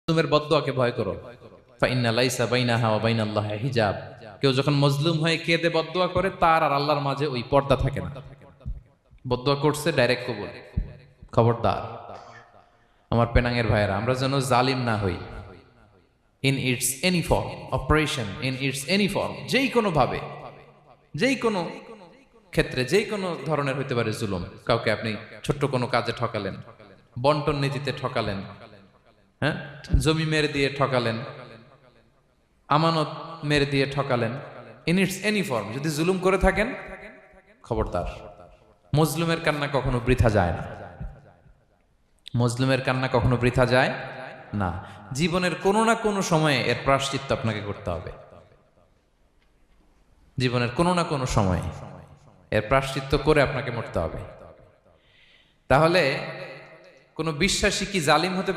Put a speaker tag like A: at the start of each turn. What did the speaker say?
A: মজলুমের বদদোয়াকে ভয় করো। ফাইন্না লাইসা বাইনাহা ওয়া বাইনাল্লাহি হিজাব। কেউ যখন মজলুম হয়ে কেঁদে বদদোয়া করে তার আর আল্লাহর মাঝে ওই পর্দা থাকে না। বদদোয়া করছে ডাইরেক্ট কবুল। খবরদার আমার পেনাঙ্গের ভাইয়েরা, আমরা যেন জালিম না হই। In it's any form, operation in it's any form, যেই কোনো ভাবে, যেই কোনো ক্ষেত্রে, যেই কোনো ধরনের হইতে পারে জুলুম। কাউকে আপনি ছোট্ট কোনো কাজে ঠকালেন, বন্টন নীতিতে ঠকালেন, হ্যাঁ, জমি মেরে দিয়ে ঠকালেন, আমানত মেরে দিয়ে ঠকালেন, ইন ইটস এনি ফর্ম যদি জুলুম করে থাকেন, খবরদার। মজলুমের কান্না কখনো বৃথা যায় না। মজলুমের কান্না কখনো বৃথা যায় না। জীবনের কোনো না কোনো সময়ে এর প্রায়শ্চিত্ত আপনাকে করতে হবে। জীবনের কোনো না কোনো সময়ে এর প্রায়শ্চিত্ত করে আপনাকে মরতে হবে। তাহলে কোনো বিশ্বাসী কি জালিম হতে পারে?